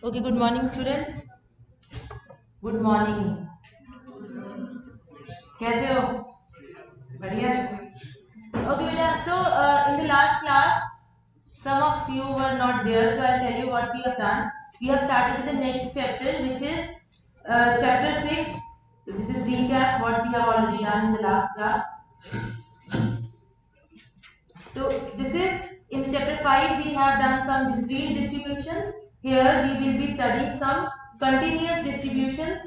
Okay, good morning students. Good morning. कैसे हो? बढ़िया. Okay बेटा, so in the last class some of you were not there, so I'll tell you what we have done. We have started with the next chapter, which is chapter 6. So this is recap what we have already done in the last class. So this is in the chapter 5 we have done some discrete distributions. Here we will be studying some continuous distributions.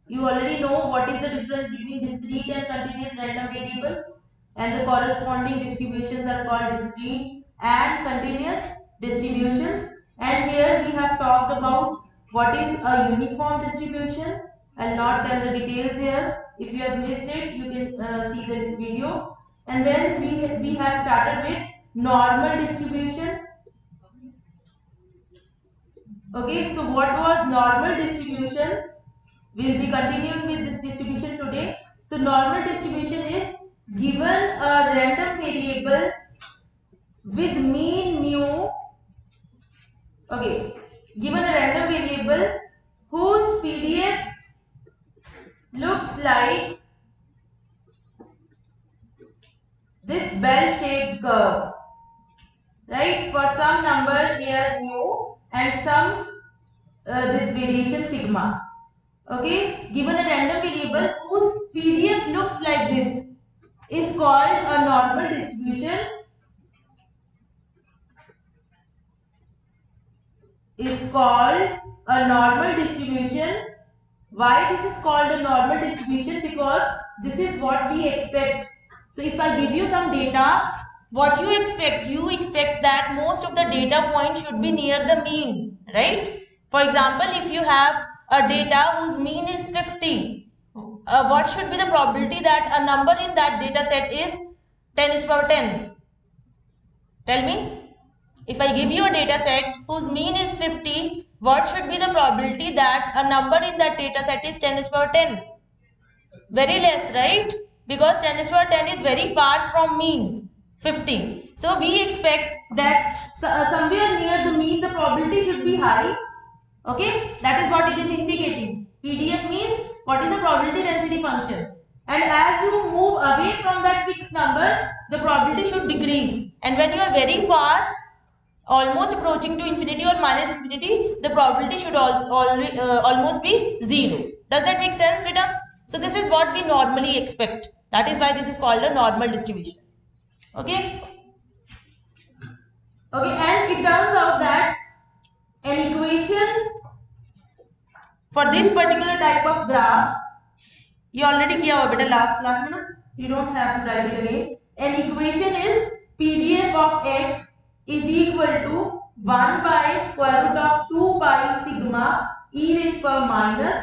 You already know what is the difference between discrete and continuous random variables, and the corresponding distributions are called discrete and continuous distributions. And here we have talked about what is a uniform distribution. I'll not tell the details here. If you have missed it, you can see the video. And then we have started with normal distribution. Okay, so what was normal distribution? We will be continuing with this distribution today. So normal distribution is given a random variable with mean mu. Okay, given a random variable whose PDF looks like this bell-shaped curve, right? For some number here mu and some this variation sigma. Okay, given a random variable whose PDF looks like this is called a normal distribution. Is called a normal distribution. Why this is called a normal distribution? Because this is what we expect. So if I give you some data, what you expect? You expect that most of the data points should be near the mean, right? For example, if you have a data whose mean is 50, what should be the probability that a number in that data set is 10 is power 10? Tell me. If I give you a data set whose mean is 50, what should be the probability that a number in that data set is 10 is power 10? Very less, right? Because 10 is power 10 is very far from mean, 50. So we expect that somewhere near the mean the probability should be high. Okay, that is what it is indicating. PDF means what is the probability density function. And as you move away from that fixed number, the probability should decrease. And when you are very far, almost approaching to infinity or minus infinity, the probability should almost be 0. Does that make sense, beta? So this is what we normally expect. That is why this is called a normal distribution. Okay? Okay, and it turns out that an equation for this particular type of graph, you already kiya hua beta last class mein na, so you don't have to write it again. An equation is PDF of x is equal to 1 by square root of 2 pi sigma e raised power minus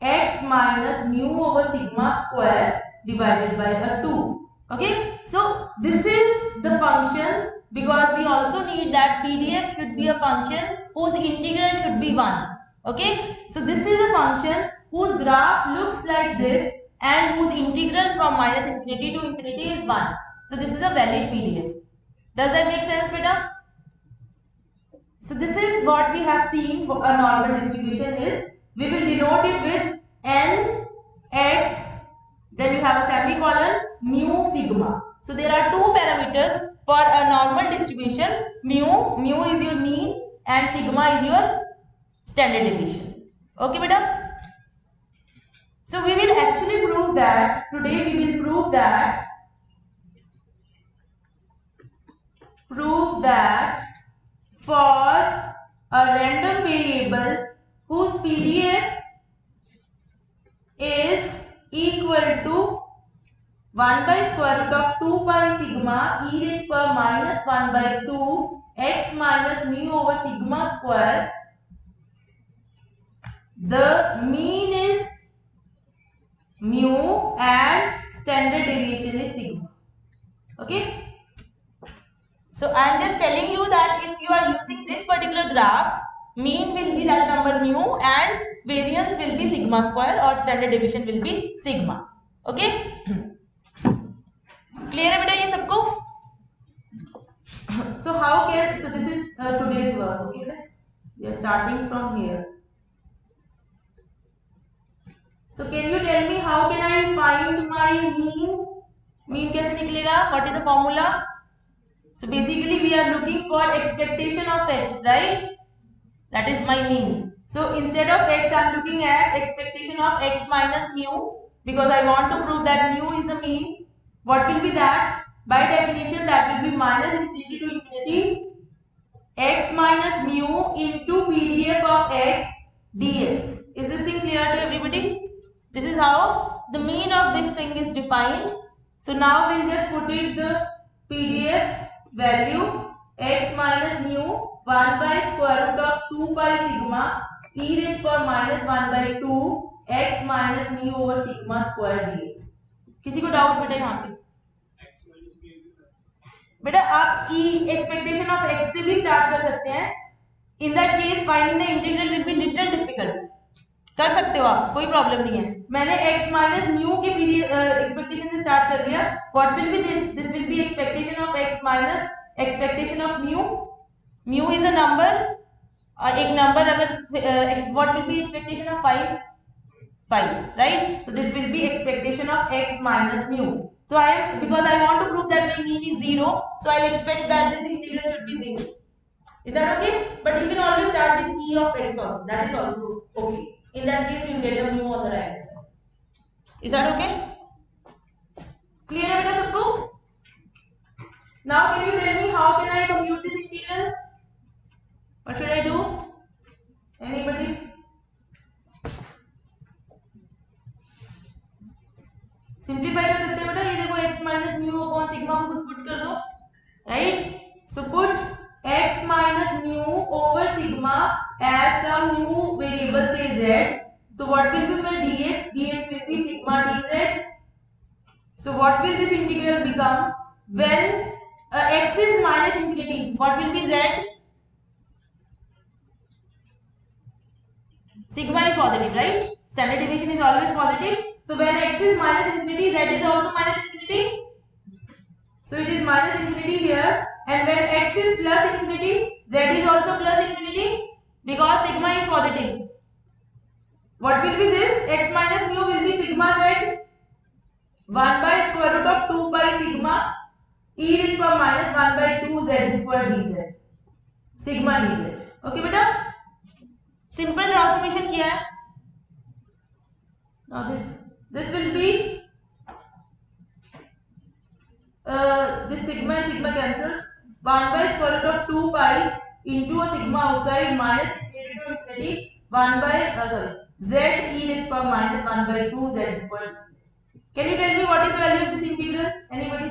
x minus mu over sigma square divided by a 2. Okay, so this is the function, because we also need that PDF should be a function whose integral should be 1. Okay, so this is a function whose graph looks like this and whose integral from minus infinity to infinity is 1. So this is a valid PDF. Does that make sense, beta? So this is what we have seen for a normal distribution is. We will denote it with n, x, then you have a semicolon, mu, sigma. So there are two parameters for a normal distribution. Mu is your mean and sigma is your standard deviation. Okay, beta? So we will actually prove that, today we will prove that for a random variable whose PDF is equal to 1 by square root of 2 pi sigma e raised power minus 1 by 2 x minus mu over sigma square. The mean is mu and standard deviation is sigma. Okay. So I am just telling you that if you are using this particular graph, mean will be that number mu and variance will be sigma square or standard deviation will be sigma. Okay? Clear है बेटा ये सबको? So how can, so this is today's work. Okay? We are starting from here. So can you tell me how can I find my mean? Mean कैसे निकलेगा? What is the formula? So basically we are looking for expectation of x, right? That is my mean. So instead of x, I am looking at expectation of x minus mu, because I want to prove that mu is the mean. What will be that? By definition, that will be minus infinity to infinity x minus mu into PDF of x dx. Is this thing clear to everybody? This is how the mean of this thing is defined. So now we'll just put it the PDF value x minus mu 1 by square root of 2 pi sigma e raised to minus 1 by 2 x minus mu over sigma square dx. किसी को doubt बेटा यहाँ पे? बेटा आप ई expectation of x से भी start कर सकते हैं. In that case finding the integral will be little difficult. कर सकते हो आप, कोई प्रॉब्लम नहीं है. मैंने x माइनस म्यू के एक्सपेक्टेशन से स्टार्ट कर दिया. What will B this will be expectation of x minus expectation of mu. Mu is a number, एक नंबर अगर what will B expectation of 5, right? So this will be expectation of x minus mu. So because I want to prove that my mean is 0, so I'll expect that this integral should be 0. Is that okay? But you can always start with e of x also. That is also okay. In that case, you get a mu on the right hand side. Is that okay? Clear है बेटा सबको? Now can you tell me how can I compute this integral? What should I do? Anybody? Simplify कर सकते हैं बेटा. ये देखो x minus mu upon sigma को पुट कर दो, right? So put x minus mu over sigma as some new variable से z. So what will be my dx? dx will be sigma dz. So what will this integral become when x is minus infinity? What will be z? Sigma is positive, right? Standard deviation is always positive. So when x is minus infinity, z is also minus infinity. So it is minus infinity here. And when x is plus infinity, z is also plus infinity, because sigma is positive. What will be this? X minus mu will be sigma z 1 by square root of 2 pi sigma e raised to minus 1 by 2 z square dz. Sigma dz. Okay बेटा? Simple transformation किया है. Now this will be this sigma and sigma cancels. 1 by square root of 2 pi into a sigma outside minus infinity to infinity 1 by z e raised to minus 1 by 2 z square. Can you tell me what is the value of this integral? Anybody?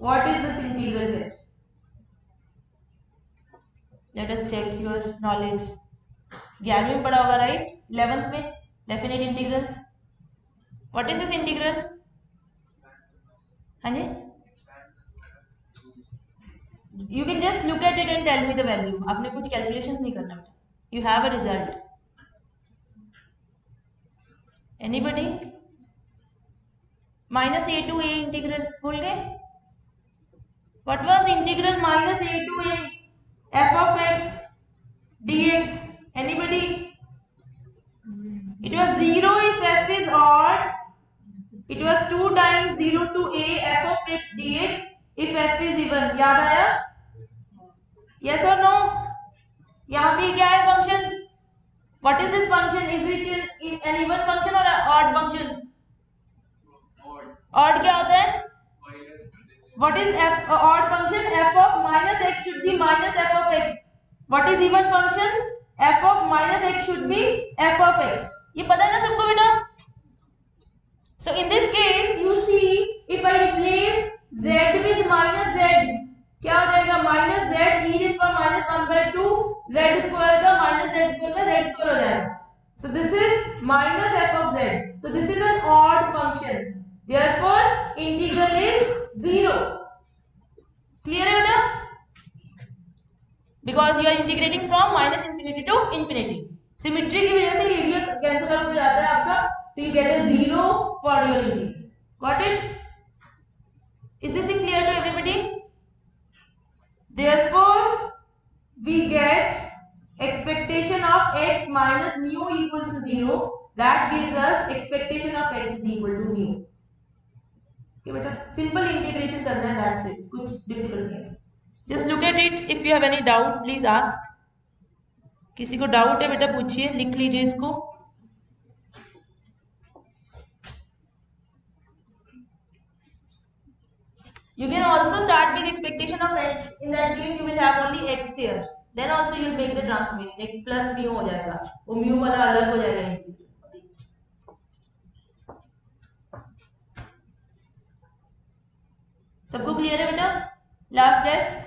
What is this integral here? Let us check your knowledge. 11वीं में पढ़ा होगा, right? 11th में definite integrals. What is this integral? हाँ जी, you can just look at it and tell me the value. आपने कुछ calculations नहीं करना बेटा. You have a result. Anybody? Minus A to A integral भूल गए? What was integral minus A to A F of X dx? Anybody? It was 0 if f is odd. It was 2 times 0 to a f of x dx if f is even. याद आया? Yes or no? यहाँ पे क्या है function? What is this function? Is it in an even function or an odd function? Odd क्या होता है? What is f odd function? F of minus x should be minus f of x. What is even function? F of minus x should be f of x. ये पता है ना सबको बेटा? So in this case you see if I replace z with minus z, क्या हो जाएगा? minus z e raised to minus 1 by 2 z square का minus z square का z square हो जाएगा. So this is minus f of z. So this is an odd function. Therefore integral is 0. Clear है बेटा? Because you are integrating from minus infinity to infinity. Symmetry की वजह से area cancel out हो जाता है आपका. So you get a 0 for your integral. Got it? Is this clear to everybody? Therefore we get expectation of x minus mu equals to 0, that gives us expectation of x is equal to mu. Okay बेटा, simple integration करना है, that's it, कुछ difficult नहीं है. Just look at it. If you have any doubt, please ask. किसी को doubt है बेटा पूछिए, लिख लीजिए इसको. You can also start with expectation of x. In that case, you will have only x here. Then also you will make the transformation. एक plus mu हो जाएगा, वो mu वाला अलग हो जाएगा. सबको क्लियर है बेटा? Last guess.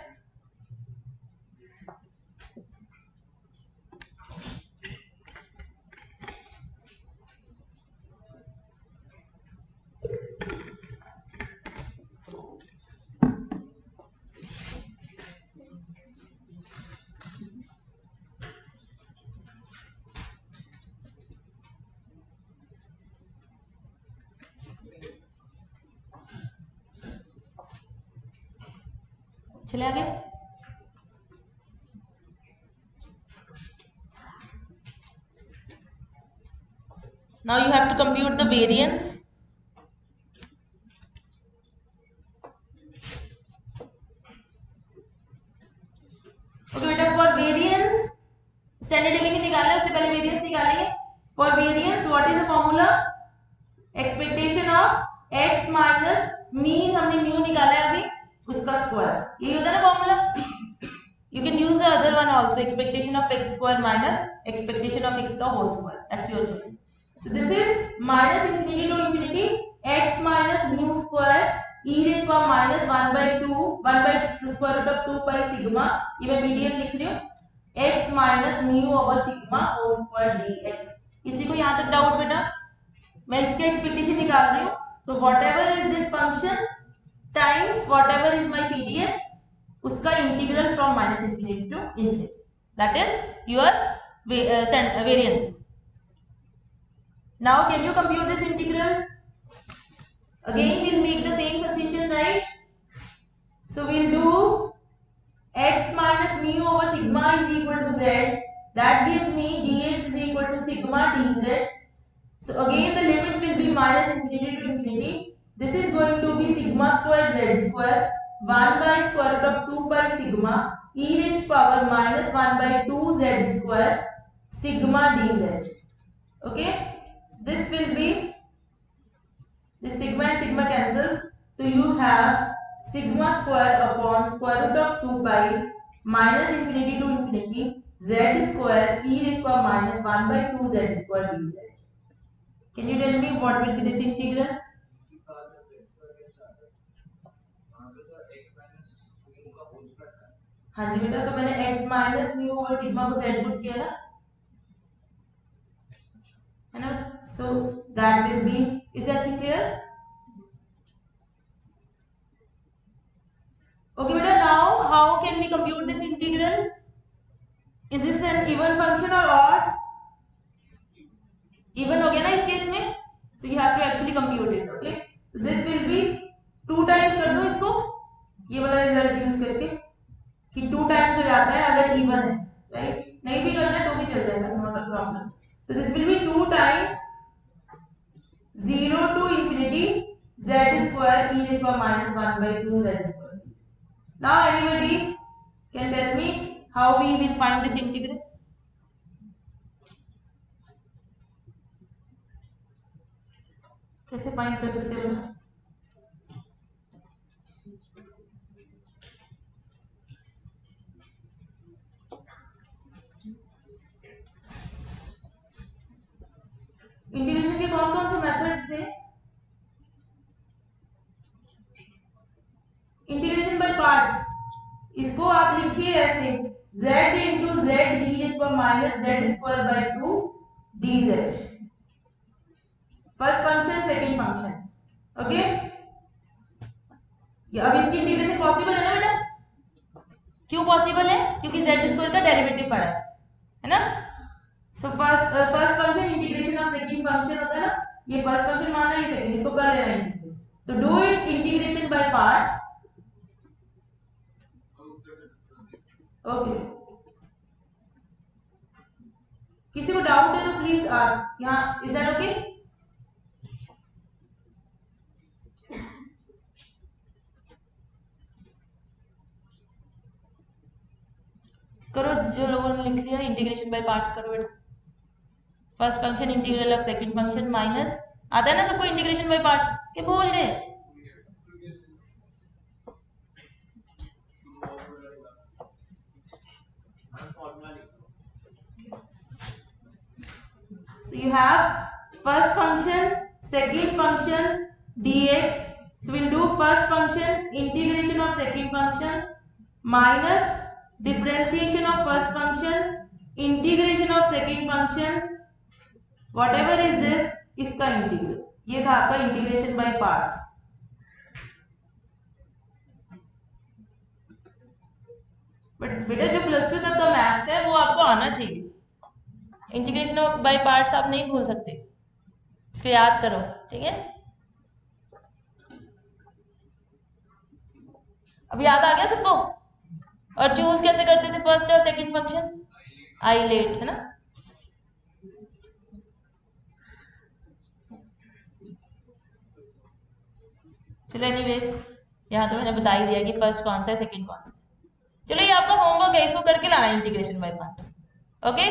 चले आगे. Now you have to compute the variance. Okay बेटा, for variance standard deviation निकालना है, उससे पहले variance निकालेंगे. For variance, what is the formula? Expectation of x minus mean, हमने mu निकाला है अभी, उसका स्क्वायर. यही होता है ना formula. You can use the other one also, expectation of x square minus expectation of x the whole square. That's your choice. So this is minus infinity to infinity x minus mu square e raised to power minus 1 by 2 1 by square root of 2 pi sigma. ये मैं PDF लिख रही हूँ, x minus mu over sigma whole square dx. किसी को यहाँ तक doubt बेटा? मैं इसके एक्सपेक्टेशन निकाल रही हूँ. So whatever is this function times whatever is my PDF, उसका integral from minus infinity to infinity, that is your variance. Now can you compute this integral? Again we'll make the same substitution, right? So we'll do x minus mu over sigma is equal to z, that gives me dx is equal to sigma dz. So again the limits will be minus infinity to infinity. This is going to be sigma squared z square 1 by square root of 2 pi sigma e raised to power minus 1 by 2 z square sigma dz. Okay, so this will be, this sigma and sigma cancels, so you have sigma square upon square root of 2 pi minus infinity to infinity z square e raised to power minus 1 by 2 z square dz. Can you tell me what will be this integral? हाँ जी बेटा, तो मैंने x minus mu और sigma को z put किया ना, है ना? So that will be, is that clear? Okay बेटा, now how can we compute this integral? Is this an even function or odd? Even हो गया ना इस केस में, so you have to actually compute it. Okay, so this will be 2 times कर दो इसको, ये वाला रिजल्ट यूज करके कि 2 टाइम्स हो जाता है अगर इवन है, राइट? नहीं भी करना है तो भी चल जाएगा, not a problem. So this will be 2 times 0 to infinity z square e raised to power minus 1 by 2 z square. Now anybody can tell me how we will find this integral? कैसे find कर सकते हो? Integration के कौन कौन से methods थे? Integration by parts, इसको आप लिखिए ऐसे, z into z e raised to minus z square by 2 dz. First function, second function. Okay, अब इसकी इंटीग्रेशन पॉसिबल है ना बेटा? क्यों पॉसिबल है? क्योंकि z स्क्वायर का डेरिवेटिव पड़ा है ना? So first function integration of second function होता है ना, ये फर्स्ट फंक्शन माना, ये सेकंड, इसको कर लेना integrate. So do it integration by parts. Okay, किसी को डाउट है तो प्लीज आस्क यहाँ. Is that okay? करो, जो लोगों ने लिख लिया इंटीग्रेशन बाय पार्ट्स करो बेटा. First function integral of second function minus, आता है ना सबको इंटीग्रेशन बाय पार्ट्स? के बोल गए? So you have first function, second function dx. So we'll do first function integration of second function minus differentiation of first function integration of second function, whatever is this, इसका integral. ये था आपका integration by parts. But बेटा जो plus 2 तक का maths है वो आपको आना चाहिए. इंटीग्रेशन ऑफ बाय पार्ट्स आप नहीं भूल सकते, इसको याद करो. ठीक है, अब याद आ गया सबको? और चूज कैसे करते थे फर्स्ट और सेकंड फंक्शन? आइलेट, है ना? चलो एनीवेज, यहाँ तो मैंने बता ही दिया कि फर्स्ट कौन सा है, सेकंड कौन सा है. चलो ये आपका होमवर्क है, इसको करके लाना integration by parts. Okay,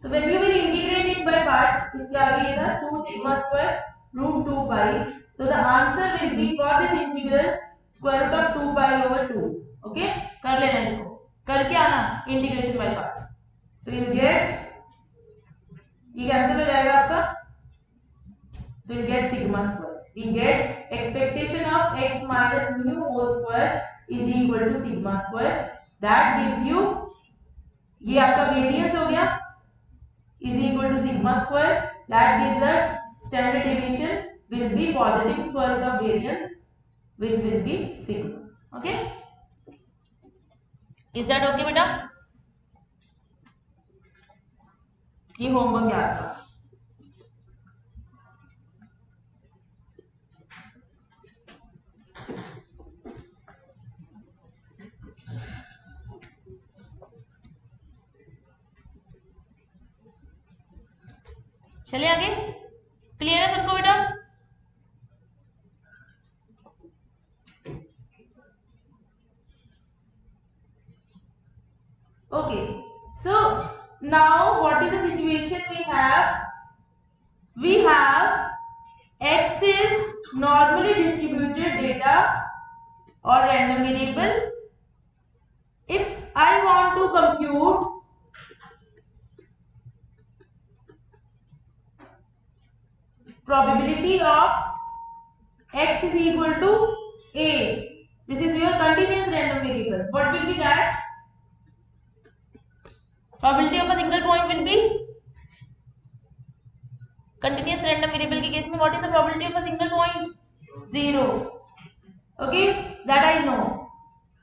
so when you will integrate it by parts, इसके आगे ये था 2 sigma square root 2 pi. So the answer will be for this integral square root of 2 pi over 2. Okay, कर लेना, इसको करके आना integration by parts. So we'll get, ये कैंसिल हो जाएगा आपका. So we'll get sigma square. We get expectation of x minus mu whole square is equal to sigma square. That gives you, ये आपका वेरिएंस हो गया, is equal to sigma square. That gives us standard deviation will be positive square root of variance, which will be sigma. Okay, is that okay बेटा? ये homework है आपका. चलिए आगे. क्लियर है सबको बेटा? Okay, so now what is the situation we have? We have x is normally distributed data or random variable. If I want to compute probability of x is equal to a, this is your continuous random variable. What will be that? Probability of a single point will be continuous random variable के case में what is the probability of a single point? 0. Okay, that I know.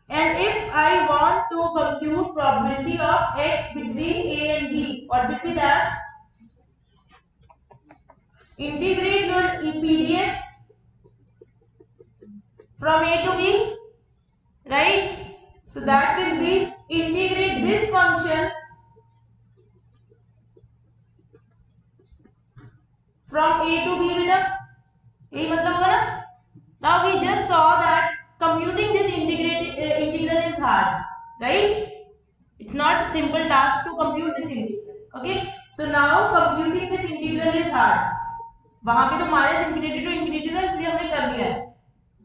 And if I want to compute probability of x between a and b, what will be that? Integrate your PDF from a to b, right? So that will be integrate this function from a to b बेटा, यही मतलब होगा ना. Now we just saw that computing this integral is hard, right? It's not simple task to compute this integral. Okay, so now computing this integral is hard. वहां पे तो minus infinity to infinity था, इसलिए हमने कर लिया है,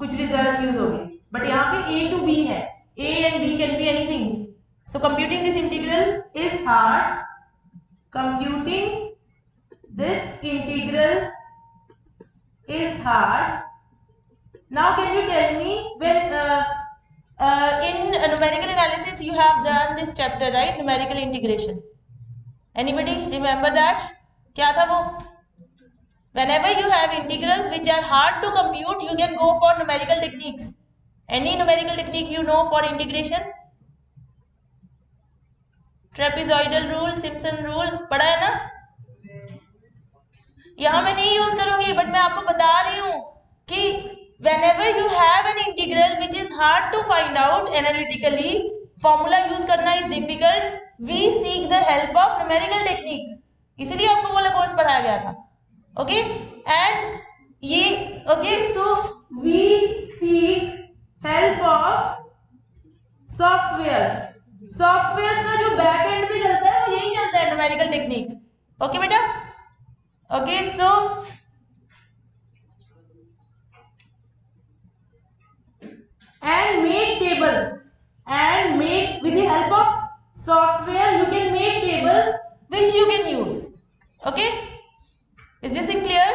कुछ रिजल्ट यूज हो गए. बट यहाँ पे a to b है, a and b can be anything. So computing this integral is hard. Computing this integral is hard. Now can you tell me, when in numerical analysis you have done this chapter, right? Numerical integration. Anybody remember that? क्या था वो? Whenever you have integrals which are hard to compute, you can go for numerical techniques. Any numerical technique you know for integration? Trapezoidal rule, Simpson rule, पढ़ा है ना? यहाँ मैं नहीं use करूंगी, बट मैं आपको बता रही हूँ कि whenever you have an integral which is hard to find out analytically, formula use करना is difficult, we seek the help of numerical techniques, इसलिए आपको वाला कोर्स पढ़ाया गया था. ओके एंड ये okay so we seek help of softwares. Softwares का जो बैक एंड पे चलता है वो यही चलता है, न्यूमेरिकल टेक्निक्स. ओके बेटा. Okay so and make tables, and make with the help of software you can make tables which you can use. Okay, is this thing clear?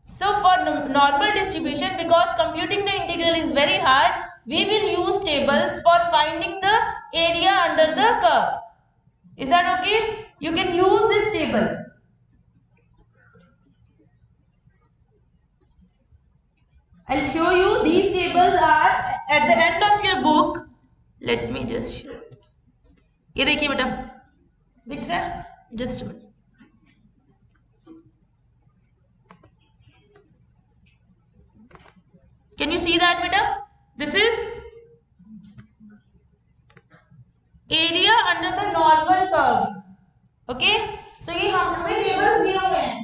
So for normal distribution, because computing the integral is very hard, we will use tables for finding the area under the curve. Is that okay? You can use this table. I'll show you. These tables are at the end of your book. Let me just show. ये देखिए बेटा, दिख रहा है? Just a minute. Can you see that बेटा? This is area under the normal curve. Okay? So ये हमें tables दिए हुए हैं.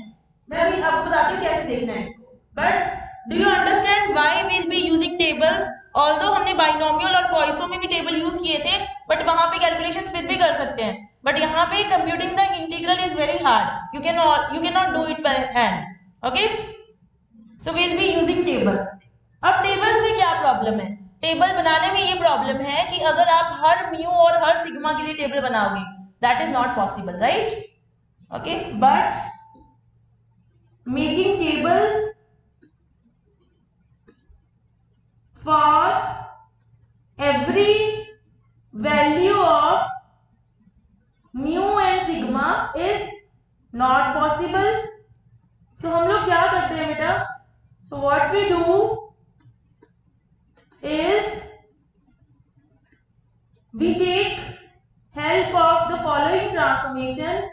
मैं अभी आपको बताती हूँ कैसे देखना है इसको. But do you understand why we'll be using tables? Although हमने बाइनोमियल और पॉइसो में भी टेबल यूज किए थे, बट वहां पे कैलकुलेशंस फिर भी कर सकते हैं. बट यहाँ पे computing the integral is very hard. You can not do it by hand. Okay, so we'll be using tables. अब टेबल्स में क्या प्रॉब्लम है? टेबल बनाने में ये प्रॉब्लम है कि अगर आप हर म्यू और हर सिग्मा के लिए टेबल बनाओगे, that is not possible, right? Okay, but making tables for every value of mu and sigma is not possible. So हम लोग क्या करते हैं बेटा? So what we do is we take help of the following transformation.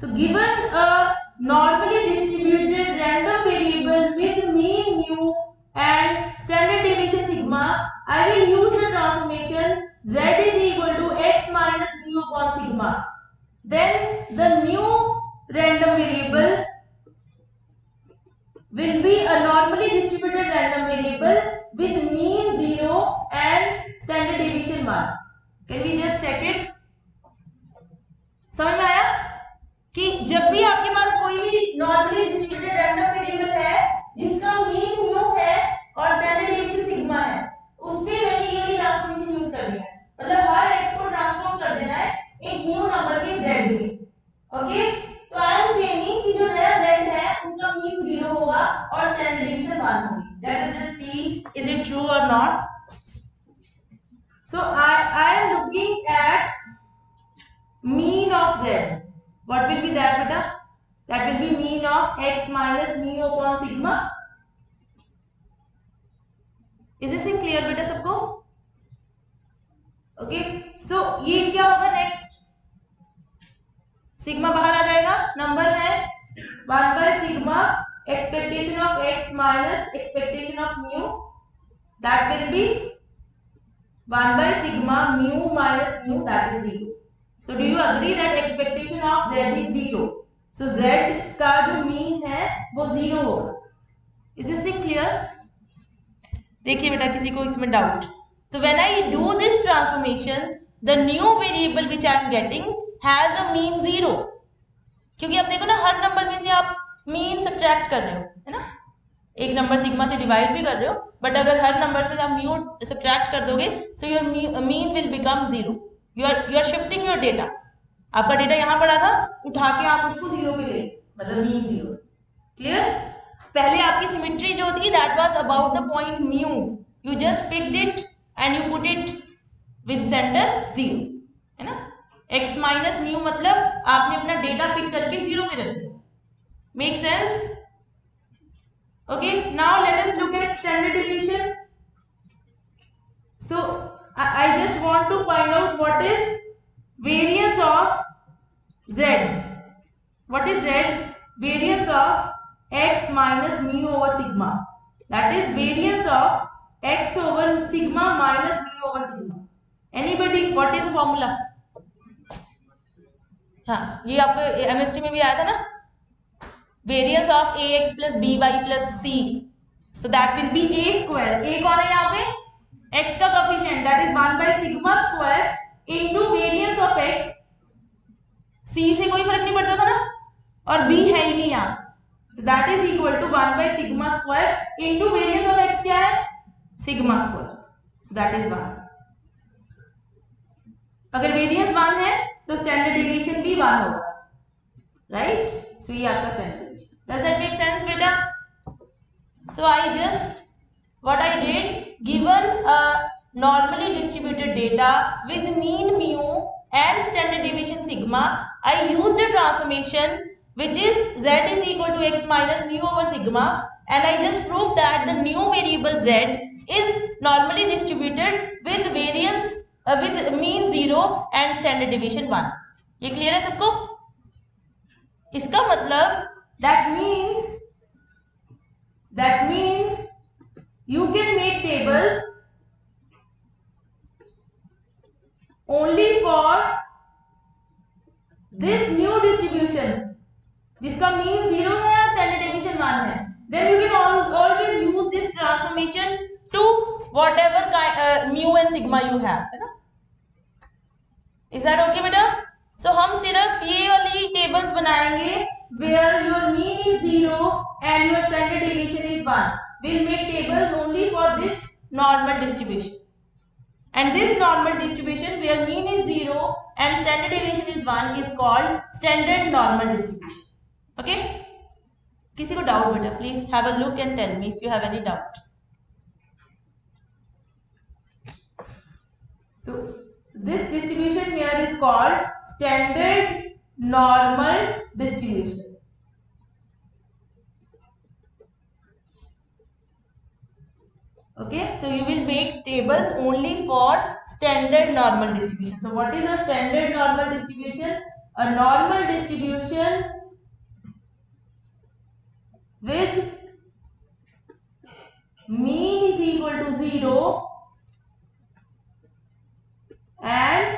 So given a normally distributed random variable with mean mu and standard deviation sigma, I will use the transformation z is equal to x minus mu upon sigma. Then the new random variable will be a normally distributed random variable with mean 0 and standard deviation 1. Can we just check it? समझ में आया कि जब भी आपके पास कोई भी normally distributed random variable है जिसका मीन म्यू है और स्टैंडर्ड डेविएशन सिग्मा है, उस पे मैंने ये वाली ट्रांसफॉर्मेशन यूज कर लिया है. मतलब हर एक्स को ट्रांसफॉर्म कर देना है एक न्यू नंबर के z में. ओके, तो आई एम क्लेमिंग कि जो नया z है उसका मीन 0 होगा और स्टैंडर्ड डेविएशन 1 होगी. Let us just see is it true और not. So I am looking at mean of z. What will be that beta? That will be mean of x minus mu upon sigma. Is this clear beta सबको? Okay, so ये क्या होगा next? Sigma बाहर आ जाएगा. Number है 1 by sigma expectation of x minus expectation of mu. That will be 1 by sigma mu minus mu, that is 0. So do you agree that expectation of z is 0? So z का जो mean है वो 0 होगा. Is this thing clear? देखिए बेटा, किसी को इसमें doubt? So when I do this transformation, the new variable which I am getting has a mean 0. क्योंकि आप देखो ना, हर नंबर में से आप मीन सब्ट्रैक्ट कर रहे हो, है ना? एक नंबर सिग्मा से डिवाइड भी कर रहे हो, बट अगर हर नंबर में से आप म्यू सब्ट्रैक्ट कर दोगे, so your mean will become 0. You are shifting your data. आपका डेटा यहाँ पड़ा था, उठा के आप उसको 0 पे ले, मतलब मीन 0. क्लियर? पहले आपकी सिमेट्री जो थी that was about the point mu. You just picked it and you put it with center 0, है ना? x minus mu मतलब आपने अपना डेटा पिक करके 0 पे रख दिया. Make sense? Okay. Now let us look at standard deviation. So I just want to find out what is variance of z. What is z? Variance of x minus mu over sigma. That is variance of x over sigma minus mu over sigma. Anybody, what is the formula? हाँ, ये आपको MST में भी आया था ना, variance of A X plus B Y plus C, so that will be A square. A कौन है यहाँ पे? x का coefficient, that is 1 by sigma square into variance of x. c से कोई फर्क नहीं पड़ता था ना, और b है ही नहीं यहाँ, so that is equal to 1 by sigma square into variance of x क्या है? sigma square, so that is 1. अगर वेरियंस 1 है तो स्टैंडर्ड डेविएशन भी 1 होगा, राइट? सो ये आपका standard deviation. Does that make sense बेटा? So I just what I did, given a normally distributed data with mean mu and standard deviation sigma, I used a transformation which is z is equal to x minus mu over sigma, and I just proved that the new variable z is normally distributed with variance with mean 0 and standard deviation 1. ये clear है सबको? इसका मतलब that means you can make tables only for this new distribution जिसका mean 0 है और standard deviation 1 है. Then you can always use this transformation to whatever mu and sigma you have, है ना? Is that okay बेटा? So हम सिर्फ ये वाली टेबल्स बनाएंगे where your mean is 0 and your standard deviation is 1. We'll make tables only for this normal distribution. And this normal distribution where mean is 0 and standard deviation is 1 is called standard normal distribution. Okay? किसी को doubt बेटा? Please have a look and tell me if you have any doubt. So this distribution here is called standard normal distribution. Okay, so you will make tables only for standard normal distribution. So what is a standard normal distribution? A normal distribution with mean is equal to 0 and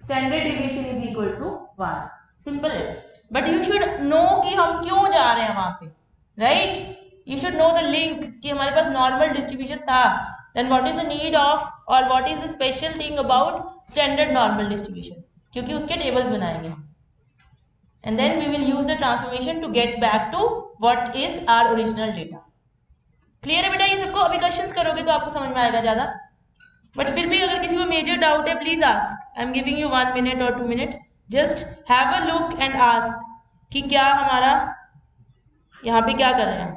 standard deviation is equal to 1. Simple है. But you should know कि हम क्यों जा रहे हैं वहां पे, right? You should know the link कि हमारे पास normal distribution था, then what is the need of or what is the special thing about standard normal distribution, क्योंकि उसके tables बनाएंगे, and then we will use the transformation to get back to what is our original data. Clear है बेटा ये सबको? अभी questions करोगे तो आपको समझ में आएगा ज़्यादा, but फिर भी अगर किसी को major doubt है please ask. I am giving you 1 minute or 2 minutes. Just have a look and ask कि क्या हमारा यहाँ पे क्या कर रहे हैं.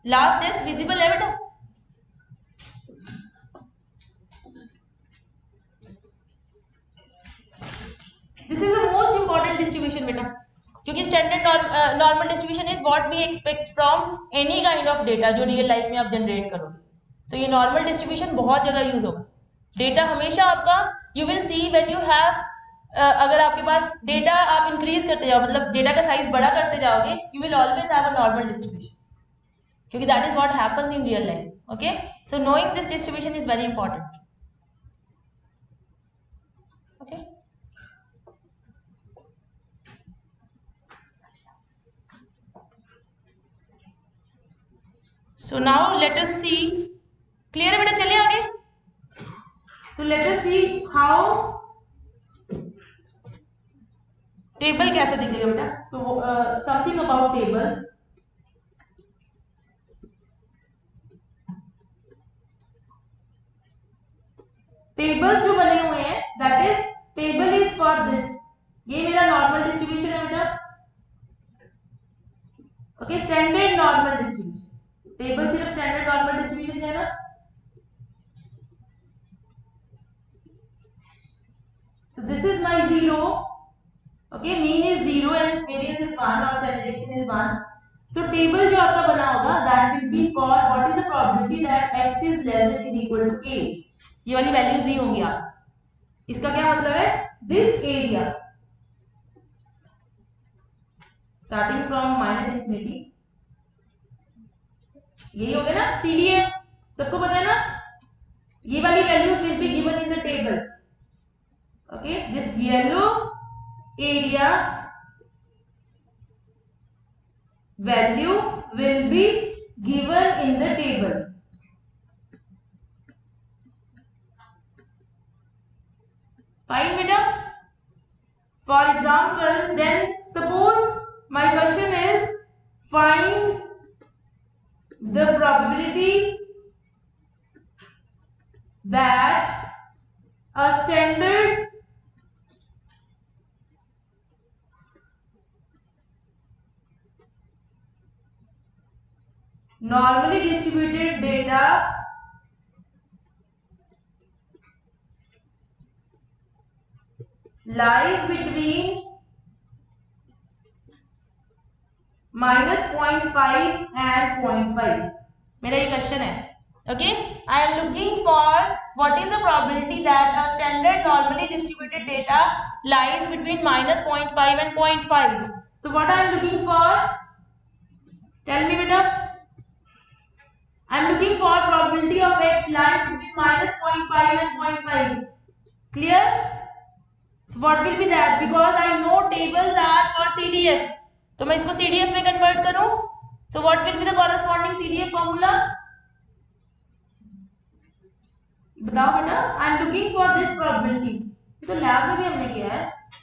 लास्ट टेस्ट विजिबल है बेटा? This is the most important distribution बेटा, क्योंकि standard normal distribution is what we expect from any kind of data जो रियल लाइफ में आप जनरेट करोगे. तो ये नॉर्मल डिस्ट्रीब्यूशन बहुत जगह यूज होगा. डेटा हमेशा आपका you will see when you have अगर आपके पास डेटा आप इंक्रीज करते जाओ, मतलब डेटा का साइज बड़ा करते जाओगे, you will always have a normal distribution, क्योंकि that is what happens in real life. Okay, so knowing this distribution is very important. Okay, so now let us see. Clear है बेटा? चलिए आगे. So let us see how table कैसे दिखेगा बेटा. So something about tables. Tables जो बने हुए हैं, that is table is for this. ये मेरा नॉर्मल डिस्ट्रीब्यूशन है बेटा. Okay, standard normal distribution. Table सिर्फ स्टैंडर्ड नॉर्मल डिस्ट्रीब्यूशन है ना. So this is my 0. Okay, mean is 0 and variance is 1 और standard division is 1. So table जो आपका बना होगा, that will B for what is the probability that x is less than is equal to a. ये वाली values दी होंगी आप. इसका क्या मतलब है? This area starting from minus infinity, यही हो गया ना CDF, सबको पता है ना, ये वाली values will be given in the table. Okay, this yellow area value will be given in the table. Fine beta. For example, then suppose my question is find the probability that a standard normally distributed data lies between -0.5 and 0.5. मेरा ये question है. Okay, I am looking for what is the probability that a standard normally distributed data lies between -0.5 and 0.5. So what I am looking for? Tell me beta. I am looking for probability of x lies between -0.5 and 0.5. Clear? So what will be that? Because I know tables are for CDF. तो मैं इसको CDF में convert करूं. So what will be the corresponding CDF formula? बताओ बेटा. I am looking for this probability. तो lab में भी हमने किया है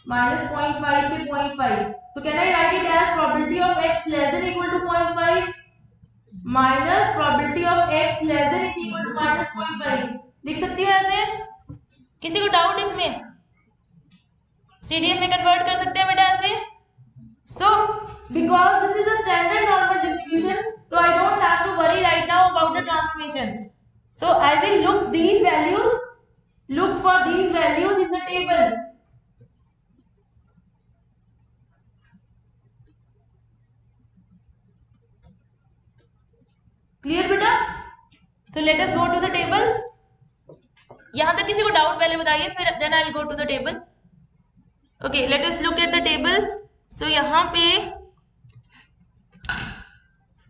-0.5 से 0.5. So can I write it as probability of x less than equal to 0.5 minus probability of x less than is equal to -0.5. लिख सकती हूँ ऐसे. किसी को डाउट इसमें? CDF में कन्वर्ट कर सकते हैं बेटा ऐसे. So because this is a standard normal distribution, तो I don't have to worry right now about the transformation. So I will look for these values in the table. Clear beta? So let us go to the table. यहां तक किसी को doubt पहले बताइए, फिर then I'll go to the table. Okay, let us look at the table. So यहाँ पे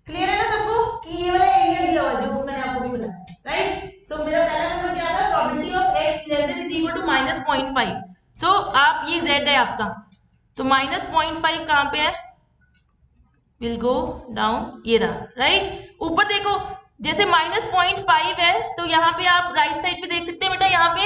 clear है ना सबको कि ये वाला एरिया दिया हुआ है जो मैंने आपको भी बताया, राइट? सो मेरा पहला नंबर क्या था? Probability of x less than is equal to -0.5. So आप ये z है आपका, तो -0.5 कहां पे है? विल गो डाउन, ये रहा, राइट? ऊपर देखो, जैसे -0.5 है तो यहाँ पे आप राइट साइड पे देख सकते हैं बेटा, यहाँ पे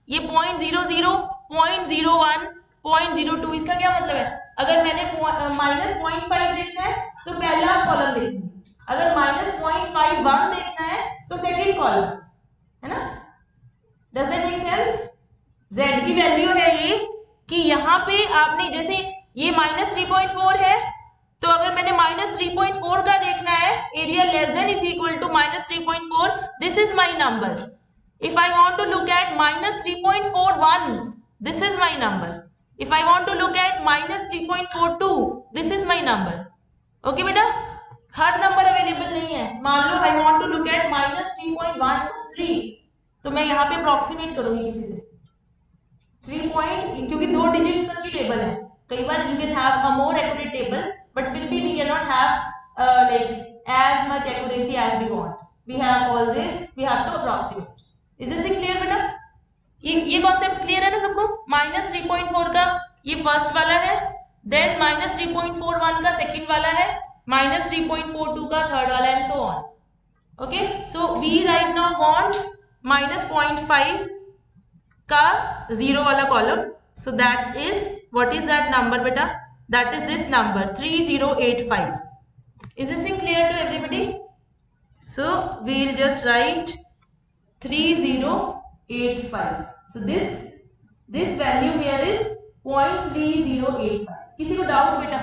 ये 0.00, 0.01, 0.02. इसका क्या मतलब है? अगर मैंने -0.5 देखना है तो पहला कॉलम देखना, अगर -0.51 देखना है तो सेकंड कॉलम, है ना? Does that make sense? z की वैल्यू है ये कि यहाँ पे आपने जैसे ये -3.4 है, तो अगर मैंने -3.4 का देखना है, area less than is equal to -3.4, this is my number. If I want to look at -3.41, this is my number. If I want to look at -3.42, this is my number. Okay बेटा, हर number available नहीं है. मान लो I want to look at -3.123, तो मैं यहाँ पे अप्रोक्सीमेट करूंगी किसी से 3 क्योंकि 2 डिजिट्स तक की टेबल है. कई बार you can have a more accurate table, but फिर भी we cannot have like as much accuracy as we want. We have always we have to approximate. Is this thing clear बेटा? ये concept clear है ना सबको? -3.4 का ये first वाला है, देन -3.41 का सेकंड वाला है, -3.42 का थर्ड वाला, and so on. Okay, so we write now want -0.5 का 0 वाला column. So that is, what is that number बेटा? That is this number 3085. Is this thing clear to everybody? So we will just write 3085. So this value here is 0.3085. किसी को doubt बेटा?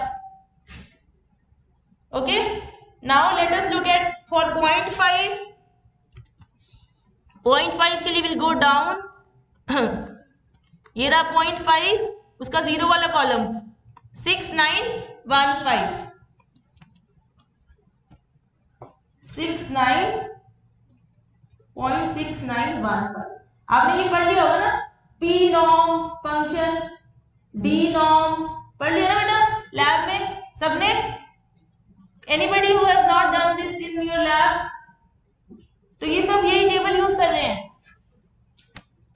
Okay. Now let us look at for 0.5. 0.5 के लिए will go down. ये रहा 0.5, उसका 0 वाला column 6915. 69.6915. आपने ये पढ़ लिया होगा ना, P norm function, D norm पढ़ लिया ना बेटा लैब में सबने? Anybody who has not done this in your lab? तो ये सब यही टेबल यूज कर रहे हैं.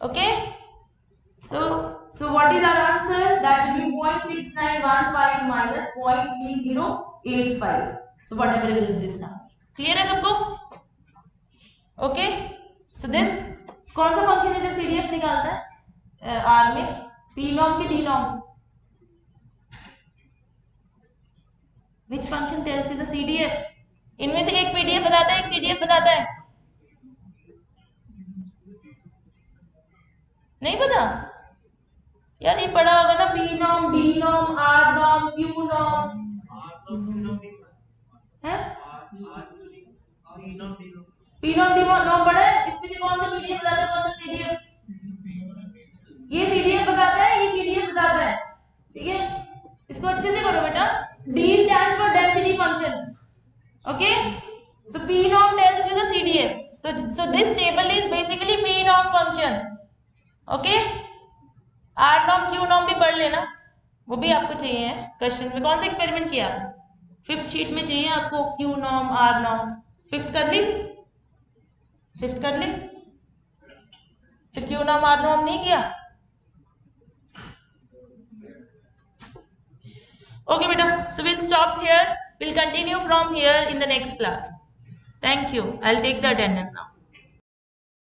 Okay, so what is our answer? That will be 0.6915 minus 0.3085. So whatever it is this now. Clear है सबको? Okay, so this कौन सा फंक्शन है जो CDF निकालता है R में? P norm के D norm? Which function tells you the CDF? इनमें से एक PDF बताता है, एक CDF बताता है. नहीं पता यार, ये पढ़ा होगा ना, P norm, D norm, R norm, Q norm है. P norm, D norm पढ़ा है. इसमें से कौन सा PDF बताता है, कौन सा CDF? ये CDF बताता है, ये PDF बताता है. ठीक है, इसको अच्छे से करो बेटा. D stands for density function. Okay, so P norm tells you the CDF. So this table is basically P norm function. Okay, R norm, Q norm भी पढ़ लेना, वो भी आपको चाहिए है क्वेश्चन में. कौन सा एक्सपेरिमेंट किया? 5th शीट में चाहिए आपको Q norm, R norm. 5th कर ली? 5th कर ली, फिर Q norm, R norm नहीं किया? Okay beta, so we'll stop here. We'll continue from here in the next class. Thank you. I'll take the attendance now.